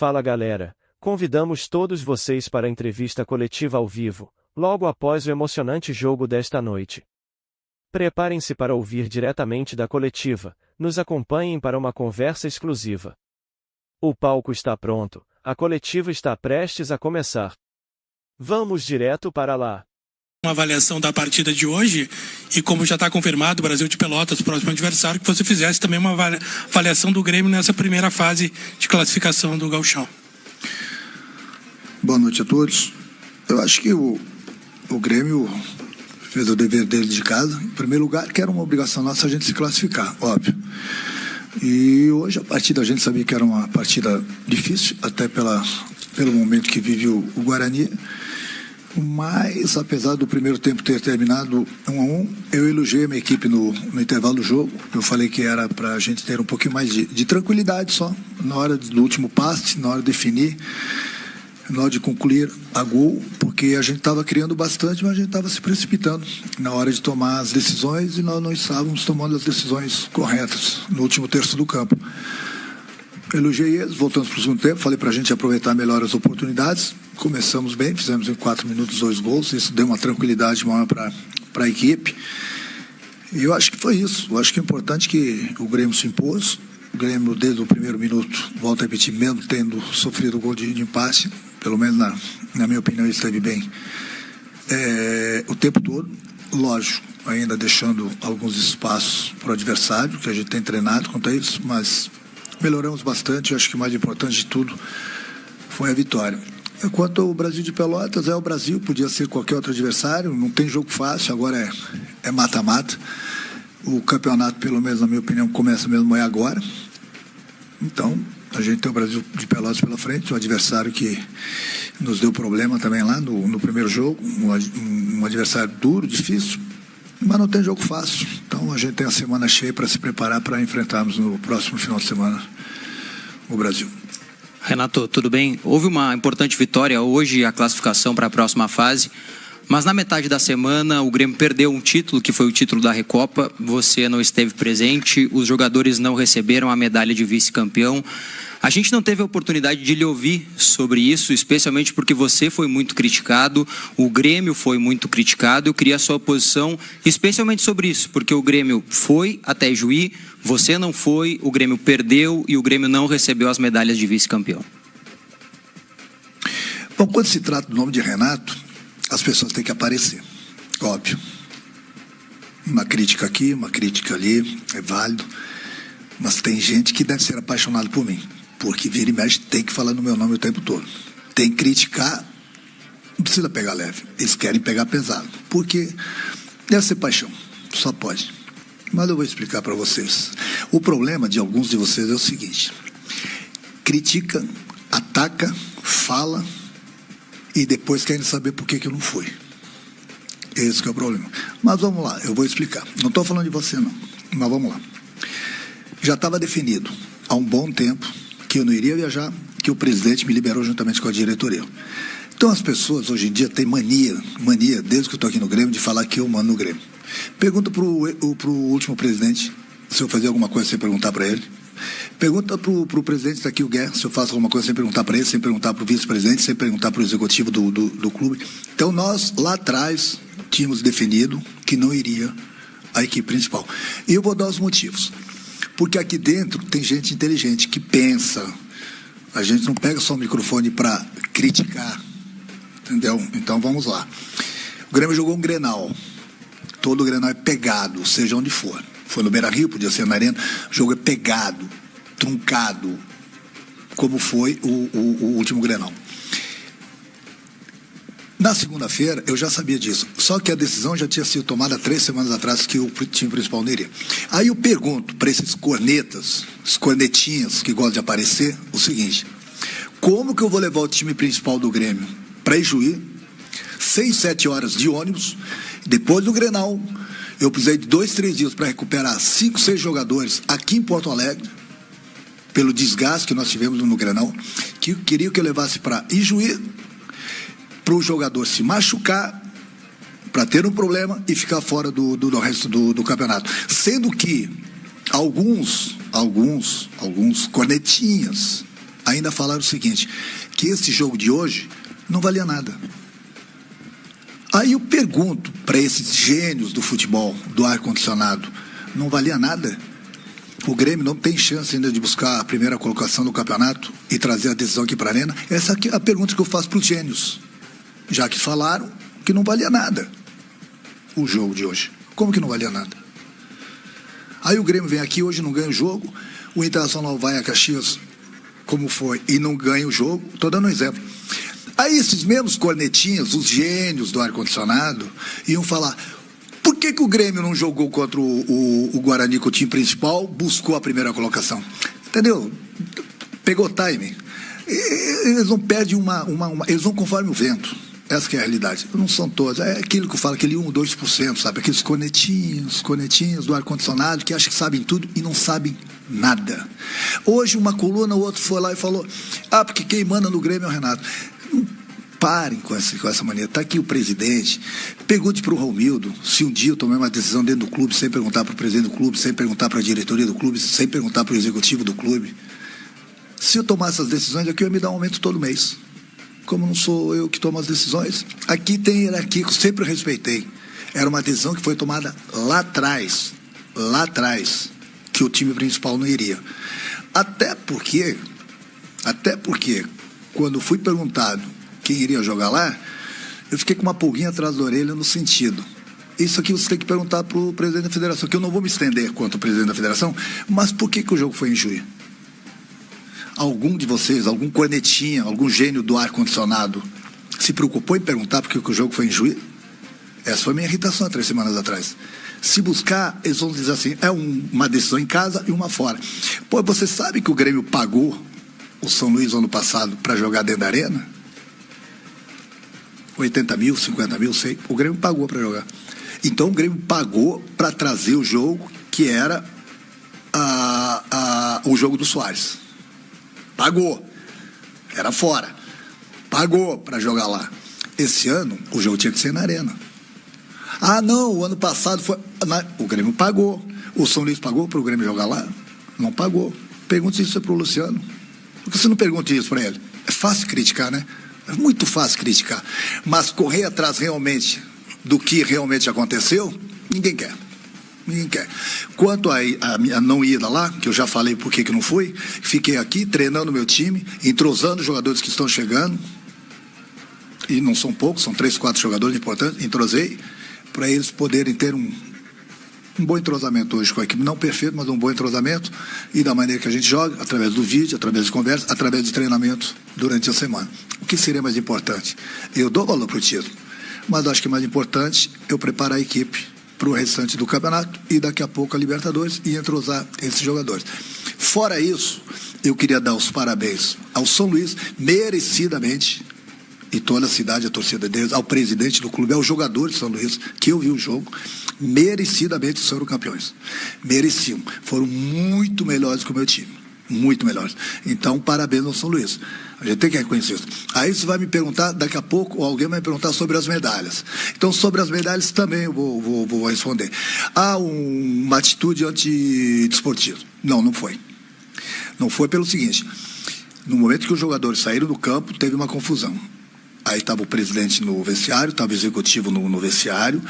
Fala galera, convidamos todos vocês para a entrevista coletiva ao vivo, logo após o emocionante jogo desta noite. Preparem-se para ouvir diretamente da coletiva, nos acompanhem para uma conversa exclusiva. O palco está pronto, a coletiva está prestes a começar. Vamos direto para lá. Uma avaliação da partida de hoje e, como já está confirmado, o Brasil de Pelotas, próximo adversário, que você fizesse também uma avaliação do Grêmio nessa primeira fase de classificação do Gauchão. Boa noite a todos. Eu acho que o Grêmio fez o dever dele de casa, em primeiro lugar, que era uma obrigação nossa a gente se classificar, óbvio. E hoje a partida a gente sabia que era uma partida difícil, até pelo momento que vive o Guarani. Mas, apesar do primeiro tempo ter terminado 1-1, eu elogiei a minha equipe no intervalo do jogo. Eu falei que era para a gente ter um pouquinho mais de tranquilidade só, na hora do último passe, na hora de definir, na hora de concluir a gol, porque a gente estava criando bastante, mas a gente estava se precipitando na hora de tomar as decisões e nós não estávamos tomando as decisões corretas no último terço do campo. Elogiei eles, voltamos para o segundo tempo, falei para a gente aproveitar melhor as oportunidades. Começamos bem, fizemos em 4 minutos 2 gols, isso deu uma tranquilidade maior para a equipe. E eu acho que foi isso. Eu acho que é importante que o Grêmio se impôs. O Grêmio, desde o primeiro minuto, volto a repetir, mesmo tendo sofrido o gol de empate, pelo menos na minha opinião, esteve bem o tempo todo. Lógico, ainda deixando alguns espaços para o adversário, que a gente tem treinado quanto a isso, mas melhoramos bastante. Eu acho que o mais importante de tudo foi a vitória. Quanto ao Brasil de Pelotas, é o Brasil, podia ser qualquer outro adversário, não tem jogo fácil, agora é mata-mata. O campeonato, pelo menos na minha opinião, começa mesmo agora. Então, a gente tem o Brasil de Pelotas pela frente, um adversário que nos deu problema também lá no primeiro jogo, um adversário duro, difícil, mas não tem jogo fácil. Então, a gente tem a semana cheia para se preparar para enfrentarmos no próximo final de semana o Brasil. Renato, tudo bem? Houve uma importante vitória hoje, a classificação para a próxima fase, mas na metade da semana o Grêmio perdeu um título, que foi o título da Recopa. Você não esteve presente, os jogadores não receberam a medalha de vice-campeão. A gente não teve a oportunidade de lhe ouvir sobre isso, especialmente porque você foi muito criticado, o Grêmio foi muito criticado. Eu queria a sua posição, especialmente sobre isso, porque o Grêmio foi até Juí, você não foi, o Grêmio perdeu e o Grêmio não recebeu as medalhas de vice-campeão. Bom, quando se trata do nome de Renato, as pessoas têm que aparecer, óbvio. Uma crítica aqui, uma crítica ali, é válido, mas tem gente que deve ser apaixonado por mim. Porque vira e mexe, tem que falar no meu nome o tempo todo. Tem que criticar, não precisa pegar leve. Eles querem pegar pesado. Porque deve ser paixão, só pode. Mas eu vou explicar para vocês. O problema de alguns de vocês é o seguinte: critica, ataca, fala e depois querem saber por que eu não fui. Esse que é o problema. Mas vamos lá, eu vou explicar. Não estou falando de você não, mas vamos lá. Já estava definido há um bom tempo que eu não iria viajar, que o presidente me liberou juntamente com a diretoria. Então as pessoas hoje em dia têm mania, desde que eu estou aqui no Grêmio, de falar que eu mando no Grêmio. Pergunta para o último presidente se eu fazia alguma coisa sem perguntar para ele. Pergunta para o presidente, está aqui o Guerra, se eu faço alguma coisa sem perguntar para ele, sem perguntar para o vice-presidente, sem perguntar para o executivo do clube. Então nós, lá atrás, tínhamos definido que não iria a equipe principal. E eu vou dar os motivos. Porque aqui dentro tem gente inteligente que pensa. A gente não pega só o microfone para criticar, entendeu? Então vamos lá. O Grêmio jogou um Grenal. Todo Grenal é pegado, seja onde for. Foi no Beira-Rio, podia ser na Arena. O jogo é pegado, truncado, como foi o último Grenal. Na segunda-feira, eu já sabia disso. Só que a decisão já tinha sido tomada 3 semanas atrás, que o time principal não iria. Aí eu pergunto para esses cornetas, os cornetinhas que gostam de aparecer, o seguinte: como que eu vou levar o time principal do Grêmio para Ijuí, 6, 7 horas de ônibus, depois do Grenal, eu precisei de 2, 3 dias para recuperar 5, 6 jogadores aqui em Porto Alegre, pelo desgaste que nós tivemos no Grenal, que queriam que eu levasse para Ijuí, para o jogador se machucar, para ter um problema e ficar fora do resto do campeonato. Sendo que alguns cornetinhas ainda falaram o seguinte, que esse jogo de hoje não valia nada. Aí eu pergunto para esses gênios do futebol, do ar-condicionado, não valia nada? O Grêmio não tem chance ainda de buscar a primeira colocação no campeonato e trazer a decisão aqui para a Arena? Essa aqui é a pergunta que eu faço para os gênios, já que falaram que não valia nada o jogo de hoje. Como que não valia nada? Aí o Grêmio vem aqui, hoje não ganha o jogo, o Internacional vai a Caxias, como foi, e não ganha o jogo. Estou dando um exemplo. Aí esses mesmos cornetinhas, os gênios do ar-condicionado, iam falar, por que o Grêmio não jogou contra o Guarani com o time principal, buscou a primeira colocação? Entendeu? Pegou timing. Eles não perdem eles vão conforme o vento. Essa que é a realidade. Não são todos. É aquilo que eu falo, aquele 1, 2%, sabe? Aqueles cornetinhos do ar-condicionado que acham que sabem tudo e não sabem nada. Hoje uma coluna, o outro foi lá e falou, porque quem manda no Grêmio é o Renato. Não parem com essa mania. Está aqui o presidente. Pergunte para o Romildo se um dia eu tomei uma decisão dentro do clube sem perguntar para o presidente do clube, sem perguntar para a diretoria do clube, sem perguntar para o executivo do clube. Se eu tomar essas decisões aqui, eu ia me dar um aumento todo mês. Como não sou eu que tomo as decisões, aqui tem hierarquia que eu sempre respeitei. Era uma decisão que foi tomada lá atrás, que o time principal não iria. Até porque, quando fui perguntado quem iria jogar lá, eu fiquei com uma pulguinha atrás da orelha no sentido. Isso aqui você tem que perguntar para o presidente da federação, que eu não vou me estender quanto ao presidente da federação, mas por que o jogo foi em Juí? Algum de vocês, algum cornetinha, algum gênio do ar-condicionado se preocupou em perguntar por que o jogo foi em Juí? Essa foi a minha irritação há 3 semanas atrás. Se buscar, eles vão dizer assim, é uma decisão em casa e uma fora. Pô, você sabe que o Grêmio pagou o São Luís ano passado para jogar dentro da arena? 80 mil, 50 mil, sei. O Grêmio pagou para jogar. Então o Grêmio pagou para trazer o jogo que era o jogo do Soares. Pagou. Era fora. Pagou para jogar lá. Esse ano, o jogo tinha que ser na arena. Não, o ano passado foi... O Grêmio pagou. O São Luís pagou para o Grêmio jogar lá? Não pagou. Pergunte isso para o Luciano. Por que você não pergunta isso para ele? É fácil criticar, né? É muito fácil criticar. Mas correr atrás realmente do que realmente aconteceu, ninguém quer. Ninguém quer. Quanto a minha não ida lá, que eu já falei por que não fui, fiquei aqui treinando meu time, entrosando os jogadores que estão chegando, e não são poucos, são 3, 4 jogadores importantes, entrosei, para eles poderem ter um bom entrosamento hoje com a equipe, não perfeito, mas um bom entrosamento, e da maneira que a gente joga, através do vídeo, através de conversa, através de treinamento durante a semana. O que seria mais importante? Eu dou valor para o título, mas acho que mais importante eu preparar a equipe para o restante do campeonato e daqui a pouco a Libertadores e entrosar esses jogadores. Fora isso, eu queria dar os parabéns ao São Luís, merecidamente, e toda a cidade, a torcida deles, ao presidente do clube, aos jogadores de São Luís, que eu vi o jogo, merecidamente foram campeões. Mereciam. Foram muito melhores que o meu time. Muito melhores. Então, parabéns ao São Luís. A gente tem que reconhecer isso. Aí você vai me perguntar, daqui a pouco, ou alguém vai me perguntar sobre as medalhas. Então, sobre as medalhas também eu vou responder. Uma atitude antidesportiva. Não foi. Não foi pelo seguinte, no momento que os jogadores saíram do campo, teve uma confusão. Aí estava o presidente no vestiário, estava o executivo no vestiário.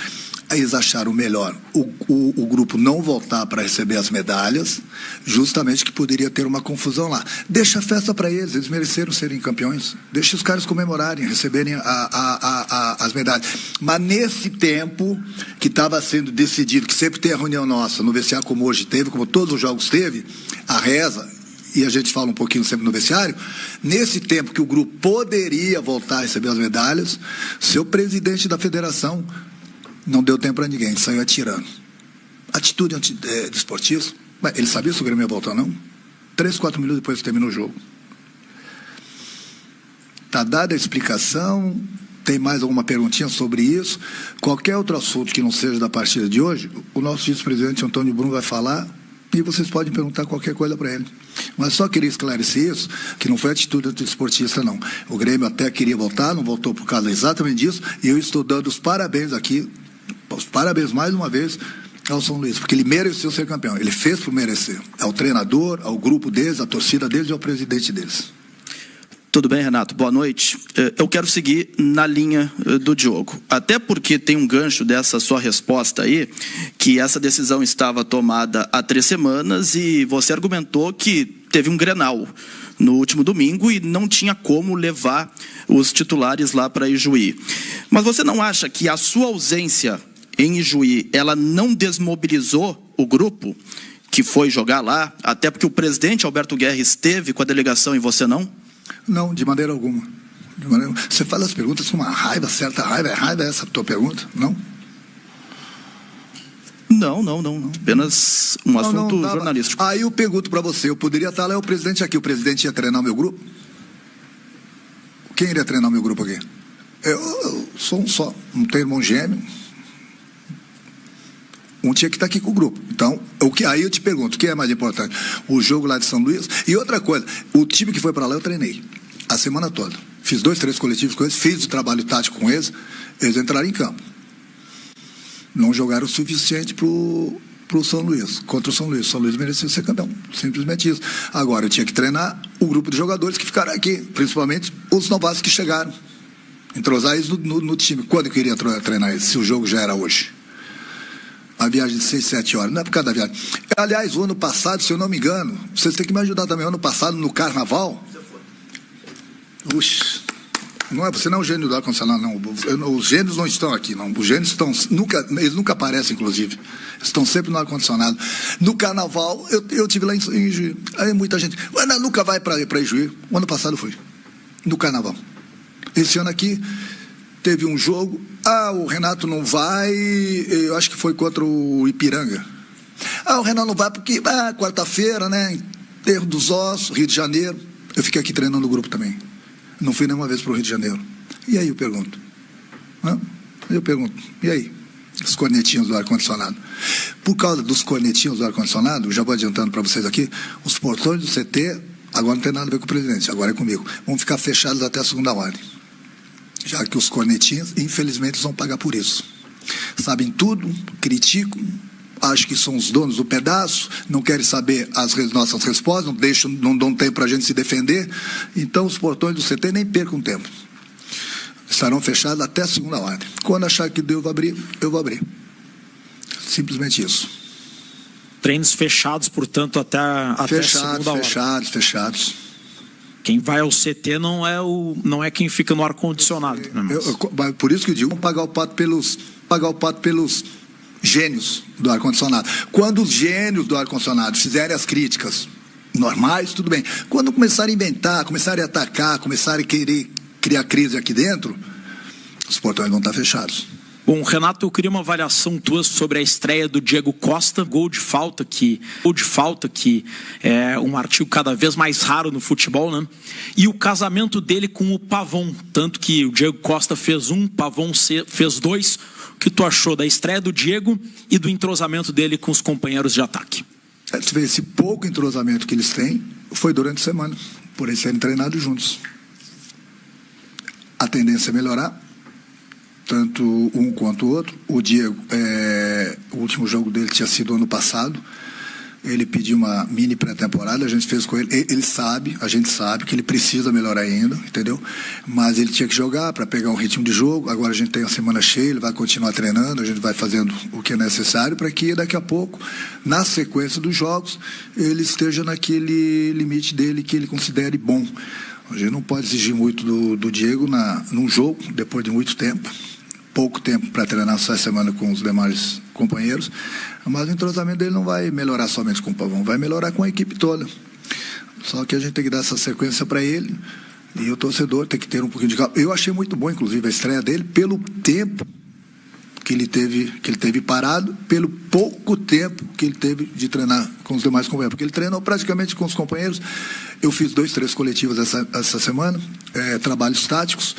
Aí eles acharam melhor o grupo não voltar para receber as medalhas, justamente que poderia ter uma confusão lá. Deixa a festa para eles mereceram serem campeões. Deixa os caras comemorarem, receberem as medalhas. Mas nesse tempo que estava sendo decidido, que sempre tem a reunião nossa, no vestiário como hoje teve, como todos os jogos teve, a reza, e a gente fala um pouquinho sempre no vestiário, nesse tempo que o grupo poderia voltar a receber as medalhas, seu presidente da federação não deu tempo para ninguém, saiu atirando. Atitude antidesportiva, ele sabia se o Grêmio ia voltar, não? 3, 4 minutos depois que terminou o jogo. Está dada a explicação. Tem mais alguma perguntinha sobre isso? Qualquer outro assunto que não seja da partida de hoje, o nosso vice-presidente Antônio Bruno vai falar e vocês podem perguntar qualquer coisa para ele. Mas só queria esclarecer isso, que não foi atitude antidesportista, não. O Grêmio até queria voltar, não voltou por causa exatamente disso, e eu estou dando os parabéns aqui, os parabéns mais uma vez ao São Luís, porque ele mereceu ser campeão, ele fez por merecer, ao treinador, ao grupo deles, à torcida deles e ao presidente deles. Tudo bem, Renato? Boa noite. Eu quero seguir na linha do Diogo. Até porque tem um gancho dessa sua resposta aí, que essa decisão estava tomada há 3 semanas e você argumentou que teve um Grenal no último domingo e não tinha como levar os titulares lá para Ijuí. Mas você não acha que a sua ausência em Ijuí, ela não desmobilizou o grupo que foi jogar lá, até porque o presidente Alberto Guerra esteve com a delegação e você não? Não, de maneira alguma. Você faz as perguntas com uma raiva, certa raiva. É raiva essa a tua pergunta? Não? Não. Apenas um assunto jornalístico. Aí eu pergunto para você, eu poderia estar lá, o presidente aqui, o presidente ia treinar o meu grupo? Quem iria treinar o meu grupo aqui? Eu sou um só, não tenho irmão gêmeo. Um tinha que estar aqui com o grupo. Então, aí eu te pergunto, o que é mais importante? O jogo lá de São Luís? E outra coisa, o time que foi para lá eu treinei a semana toda. Fiz 2, 3 coletivos com eles, fiz o trabalho tático com eles, eles entraram em campo. Não jogaram o suficiente pro São Luís, contra o São Luís. O São Luís mereceu ser campeão, simplesmente isso. Agora, eu tinha que treinar o grupo de jogadores que ficaram aqui, principalmente os novatos que chegaram. Entrosar eles no time. Quando eu queria treinar eles? Se o jogo já era hoje. A viagem de 6, 7 horas, não é por causa da viagem. Aliás, o ano passado, se eu não me engano, vocês têm que me ajudar também, o ano passado, no Carnaval... Uxi, não é, você não é o gênio do ar-condicionado, não. Os gênios não estão aqui, não. Os gênios eles nunca aparecem, inclusive. Estão sempre no ar-condicionado. No Carnaval, eu estive lá em Ijuí. Aí muita gente... nunca vai para Ijuí. O ano passado fui. No Carnaval. Esse ano aqui... Teve um jogo, o Renato não vai, eu acho que foi contra o Ipiranga. O Renato não vai porque, quarta-feira, né, enterro dos ossos, Rio de Janeiro. Eu fiquei aqui treinando o grupo também. Não fui nenhuma vez para o Rio de Janeiro. E aí eu pergunto? E aí? Os cornetinhos do ar-condicionado. Por causa dos cornetinhos do ar-condicionado, já vou adiantando para vocês aqui, os portões do CT, agora não tem nada a ver com o presidente, agora é comigo. Vão ficar fechados até a segunda ordem. Já que os cornetinhos, infelizmente, vão pagar por isso. Sabem tudo, criticam, acham que são os donos do pedaço, não querem saber as nossas respostas, não dão tempo para a gente se defender. Então, os portões do CT nem percam tempo. Estarão fechados até a segunda ordem. Quando achar que devo abrir, eu vou abrir. Simplesmente isso. Treinos fechados, portanto, até a segunda ordem. Fechados. Quem vai ao CT não é quem fica no ar-condicionado. Por isso que eu digo, vamos pagar o pato pelos gênios do ar-condicionado. Quando os gênios do ar-condicionado fizerem as críticas normais, tudo bem. Quando começarem a inventar, começarem a atacar, começarem a querer criar crise aqui dentro, os portões vão estar fechados. Bom, Renato, eu queria uma avaliação tua sobre a estreia do Diego Costa, gol de falta que é um artigo cada vez mais raro no futebol, né? E o casamento dele com o Pavon, tanto que o Diego Costa fez 1, Pavon fez 2. O que tu achou da estreia do Diego e do entrosamento dele com os companheiros de ataque? Esse pouco entrosamento que eles têm foi durante a semana, por eles serem treinados juntos. A tendência é melhorar, tanto um quanto o outro. O Diego, o último jogo dele tinha sido ano passado. Ele pediu uma mini pré-temporada, a gente fez com ele. A gente sabe que ele precisa melhorar ainda, entendeu? Mas ele tinha que jogar para pegar um ritmo de jogo. Agora a gente tem a semana cheia, ele vai continuar treinando, a gente vai fazendo o que é necessário para que daqui a pouco, na sequência dos jogos, ele esteja naquele limite dele que ele considere bom. A gente não pode exigir muito do Diego num jogo, depois de muito tempo. Pouco tempo para treinar só essa semana com os demais companheiros, mas o entrosamento dele não vai melhorar somente com o Pavão, vai melhorar com a equipe toda. Só que a gente tem que dar essa sequência para ele, e o torcedor tem que ter um pouquinho de calma. Eu achei muito bom, inclusive, a estreia dele, pelo tempo que ele teve parado, pelo pouco tempo que ele teve de treinar com os demais companheiros, porque ele treinou praticamente com os companheiros. Eu fiz 2, 3 coletivos essa semana, trabalhos táticos,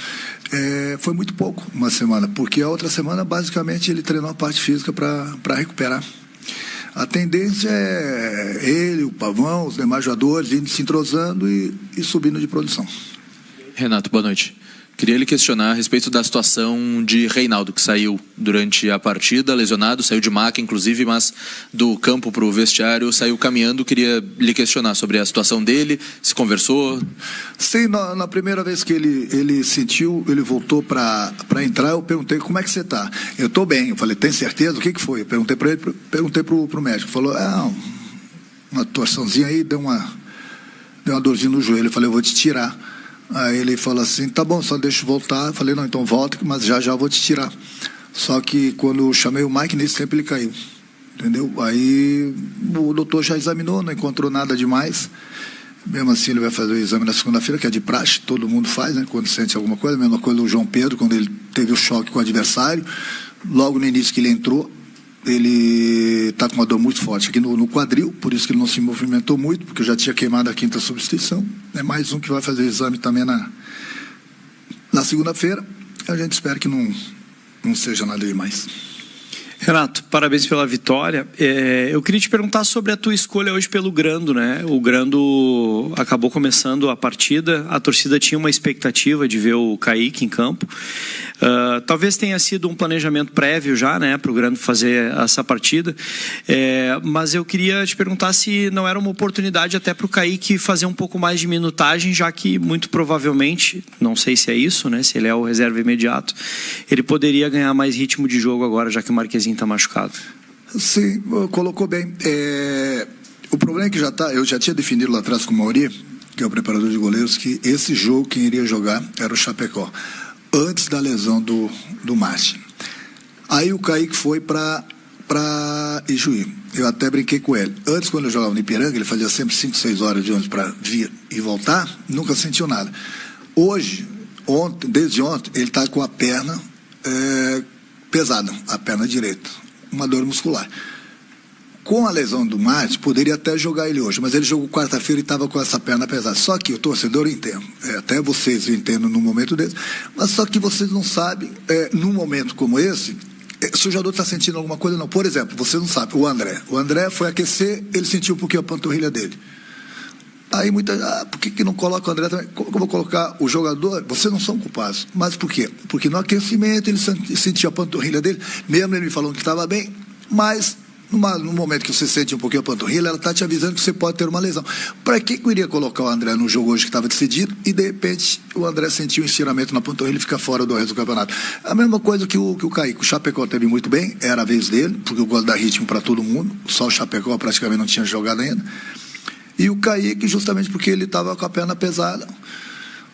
foi muito pouco uma semana, porque a outra semana basicamente ele treinou a parte física para recuperar. A tendência é ele, o Pavão, os demais jogadores indo se entrosando e subindo de produção. Renato, boa noite. Queria lhe questionar a respeito da situação de Reinaldo, que saiu durante a partida, lesionado, saiu de maca, inclusive, mas do campo para o vestiário saiu caminhando. Queria lhe questionar sobre a situação dele, se conversou. Sim, na primeira vez que ele sentiu, ele voltou para entrar, eu perguntei, como é que você está? Eu estou bem. Eu falei, tem certeza? O que foi? Eu perguntei para ele, perguntei para o médico. Falou, uma torçãozinha aí, deu uma dorzinha no joelho. Eu falei, eu vou te tirar. Aí ele falou assim, tá bom, só deixa eu voltar. Eu falei, não, então volta, mas já eu vou te tirar. Só que quando eu chamei o Mike, nesse tempo ele caiu, entendeu? Aí o doutor já examinou, não encontrou nada demais. Mesmo assim, ele vai fazer o exame na segunda-feira, que é de praxe, todo mundo faz, né, quando sente alguma coisa. A mesma coisa o João Pedro, quando ele teve o choque com o adversário. Logo no início que ele entrou, ele está com uma dor muito forte aqui no quadril, por isso que ele não se movimentou muito, porque eu já tinha queimado a 5ª substituição. É mais um que vai fazer o exame também na segunda-feira. A gente espera que não seja nada demais. Renato, parabéns pela vitória. Eu queria te perguntar sobre a tua escolha hoje pelo Grando, né? O Grando acabou começando a partida, a torcida tinha uma expectativa de ver o Kaique em campo. Talvez tenha sido um planejamento prévio já, né, para o Grando fazer essa partida. Mas eu queria te perguntar se não era uma oportunidade até para o Kaique fazer um pouco mais de minutagem, já que muito provavelmente, não sei se é isso, né, se ele é o reserva imediato, ele poderia ganhar mais ritmo de jogo agora, já que o Marquezinho está machucado. Sim, colocou bem. O problema é que eu já tinha definido lá atrás com o Mauri, que é o preparador de goleiros, que esse jogo quem iria jogar era o Chapecó, antes da lesão do Martin. Aí o Kaique foi para Ijuí. Eu até brinquei com ele. Antes, quando eu jogava no Ipiranga, ele fazia sempre 5, 6 horas de ônibus para vir e voltar, nunca sentiu nada. Hoje, desde ontem, ele está com a perna pesada, a perna direita, uma dor muscular. Com a lesão do Martin, poderia até jogar ele hoje, mas ele jogou quarta-feira e estava com essa perna pesada. Só que o torcedor entende, até vocês entendem num momento desse, mas só que vocês não sabem, num momento como esse, se o jogador está sentindo alguma coisa, não. Por exemplo, você não sabe, o André foi aquecer, ele sentiu um pouquinho a panturrilha dele. Aí por que não coloca o André também? Como eu vou colocar o jogador? Vocês não são culpados. Mas por quê? Porque no aquecimento ele sentiu a panturrilha dele, mesmo ele me falando que estava bem, mas no momento que você sente um pouquinho a panturrilha, ela está te avisando que você pode ter uma lesão. Para que eu iria colocar o André no jogo hoje que estava decidido e de repente o André sentiu um estiramento na panturrilha e fica fora do resto do campeonato? A mesma coisa que o Kaique. O Chapecó teve muito bem, era a vez dele, porque eu gosto de dar ritmo para todo mundo, só o Chapecó praticamente não tinha jogado ainda. E o Kaique, justamente porque ele estava com a perna pesada,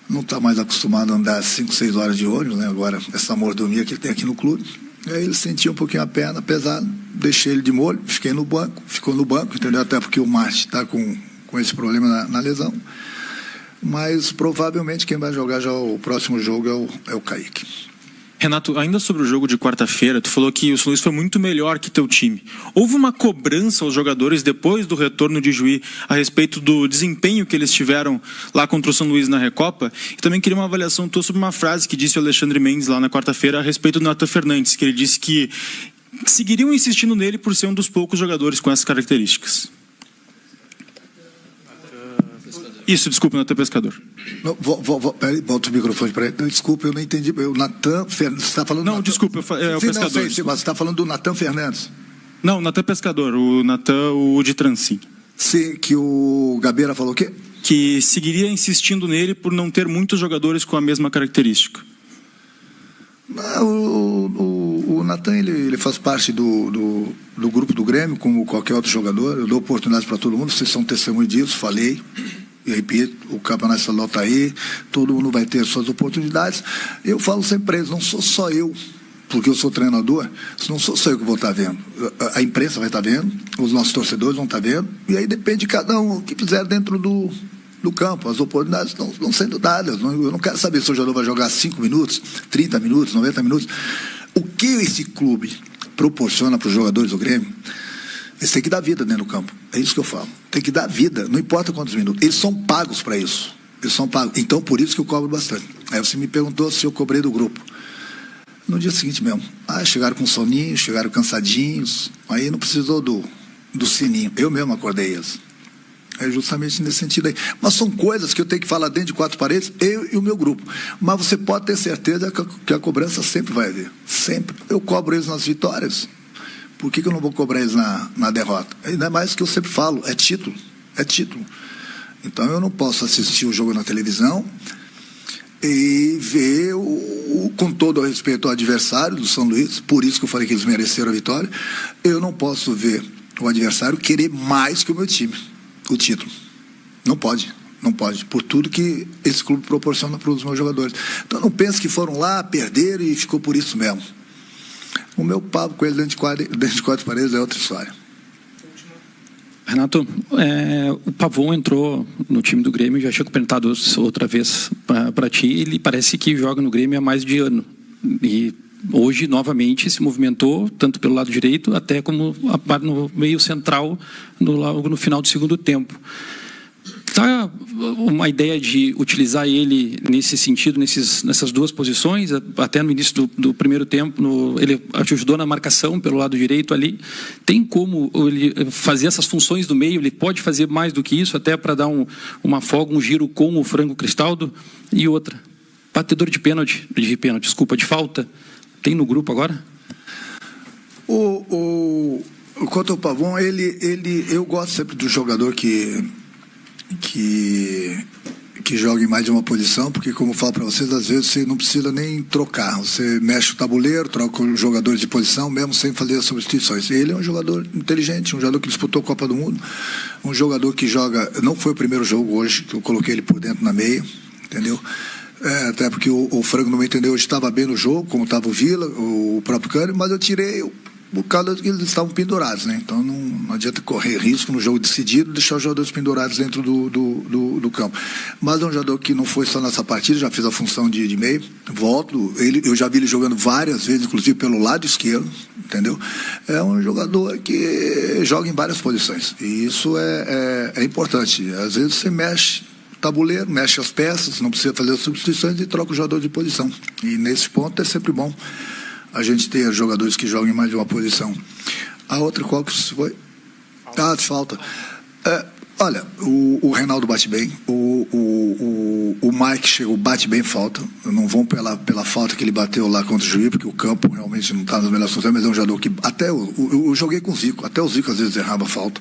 não está mais acostumado a andar 5, 6 horas de ônibus, né? Agora, essa mordomia que ele tem aqui no clube. E aí ele sentia um pouquinho a perna pesada, deixei ele de molho, ficou no banco, entendeu? Até porque o Marte está com esse problema na lesão. Mas provavelmente quem vai jogar já o próximo jogo é o Kaique. Renato, ainda sobre o jogo de quarta-feira, tu falou que o São Luís foi muito melhor que teu time. Houve uma cobrança aos jogadores depois do retorno de Juí a respeito do desempenho que eles tiveram lá contra o São Luís na Recopa? E também queria uma avaliação tua sobre uma frase que disse o Alexandre Mendes lá na quarta-feira a respeito do Natan Fernandes, que ele disse que seguiriam insistindo nele por ser um dos poucos jogadores com essas características. Isso, desculpa, Natan Pescador. Peraí, volta o microfone para ele. Desculpa, eu não entendi. O Natan Fernandes, você está falando... Não, desculpa, é o Pescador. Não sei, mas você está falando do Natan Fernandes. Não, Natan Pescador, o Natan, o de Transim. Sim, que o Gabeira falou o quê? Que seguiria insistindo nele por não ter muitos jogadores com a mesma característica. O Natan, ele faz parte do grupo do Grêmio, como qualquer outro jogador. Eu dou oportunidades para todo mundo, vocês são testemunho disso, falei. E repito, o campeonato estadual está aí, todo mundo vai ter suas oportunidades. Eu falo sempre para eles, não sou só eu, porque eu sou treinador, não sou só eu que vou estar vendo. A imprensa vai estar vendo, os nossos torcedores vão estar vendo, e aí depende de cada um o que fizer dentro do campo. As oportunidades estão sendo dadas. Eu não quero saber se o jogador vai jogar 5 minutos, 30 minutos, 90 minutos. O que esse clube proporciona para os jogadores do Grêmio, eles têm que dar vida dentro do campo. É isso que eu falo. Tem que dar vida, não importa quantos minutos. Eles são pagos para isso. Eles são pagos. Então, por isso que eu cobro bastante. Aí você me perguntou se eu cobrei do grupo. No dia seguinte mesmo. Chegaram com soninho, chegaram cansadinhos. Aí não precisou do sininho. Eu mesmo acordei eles. É justamente nesse sentido aí. Mas são coisas que eu tenho que falar dentro de quatro paredes, eu e o meu grupo. Mas você pode ter certeza que a cobrança sempre vai haver. Sempre. Eu cobro eles nas vitórias. Por que eu não vou cobrar eles na derrota? Ainda mais que eu sempre falo, é título. É título. Então eu não posso assistir o jogo na televisão e ver, com todo o respeito ao adversário do São Luís, por isso que eu falei que eles mereceram a vitória, eu não posso ver o adversário querer mais que o meu time. O título. Não pode, por tudo que esse clube proporciona para os meus jogadores. Então não pense que foram lá, perderam e ficou por isso mesmo. O meu papo com ele dentro de quatro paredes é outra história. Renato, o Pavon entrou no time do Grêmio, já tinha comentado outra vez para ti, ele parece que joga no Grêmio há mais de ano. E hoje, novamente, se movimentou, tanto pelo lado direito, até como no meio central, logo no final do segundo tempo. Está uma ideia de utilizar ele nesse sentido, nessas duas posições? Até no início do primeiro tempo, ele ajudou na marcação pelo lado direito ali. Tem como ele fazer essas funções do meio? Ele pode fazer mais do que isso, até para dar uma folga, um giro com o Franco Cristaldo? E outra, batedor de pênalti, de falta, tem no grupo agora? Quanto ao Pavon, eu gosto sempre do jogador que joga em mais de uma posição, porque, como eu falo para vocês, às vezes você não precisa nem trocar. Você mexe o tabuleiro, troca os jogadores de posição, mesmo sem fazer as substituições. Ele é um jogador inteligente, um jogador que disputou a Copa do Mundo, um jogador que joga... Não foi o primeiro jogo hoje que eu coloquei ele por dentro na meia, entendeu? Até porque o Franco, não me entendeu, hoje estava bem no jogo, como estava o Vila, o próprio Cândido, mas eu tirei por causa que eles estavam pendurados, né? Então não adianta correr risco no jogo decidido, deixar os jogadores pendurados dentro do campo. Mas é um jogador que não foi só nessa partida, já fez a função de meio, eu já vi ele jogando várias vezes, inclusive pelo lado esquerdo, entendeu? É um jogador que joga em várias posições, e isso é importante. Às vezes você mexe tabuleiro, mexe as peças, não precisa fazer as substituições e troca o jogador de posição. E nesse ponto é sempre bom a gente ter jogadores que jogam em mais de uma posição. A outra, qual que foi? De falta. Olha, o Reinaldo bate bem, o Mike bate bem falta. Não vão pela falta que ele bateu lá contra o Juiz, porque o campo realmente não está nas melhores funções, mas é um jogador que até eu joguei com o Zico, até o Zico às vezes errava falta.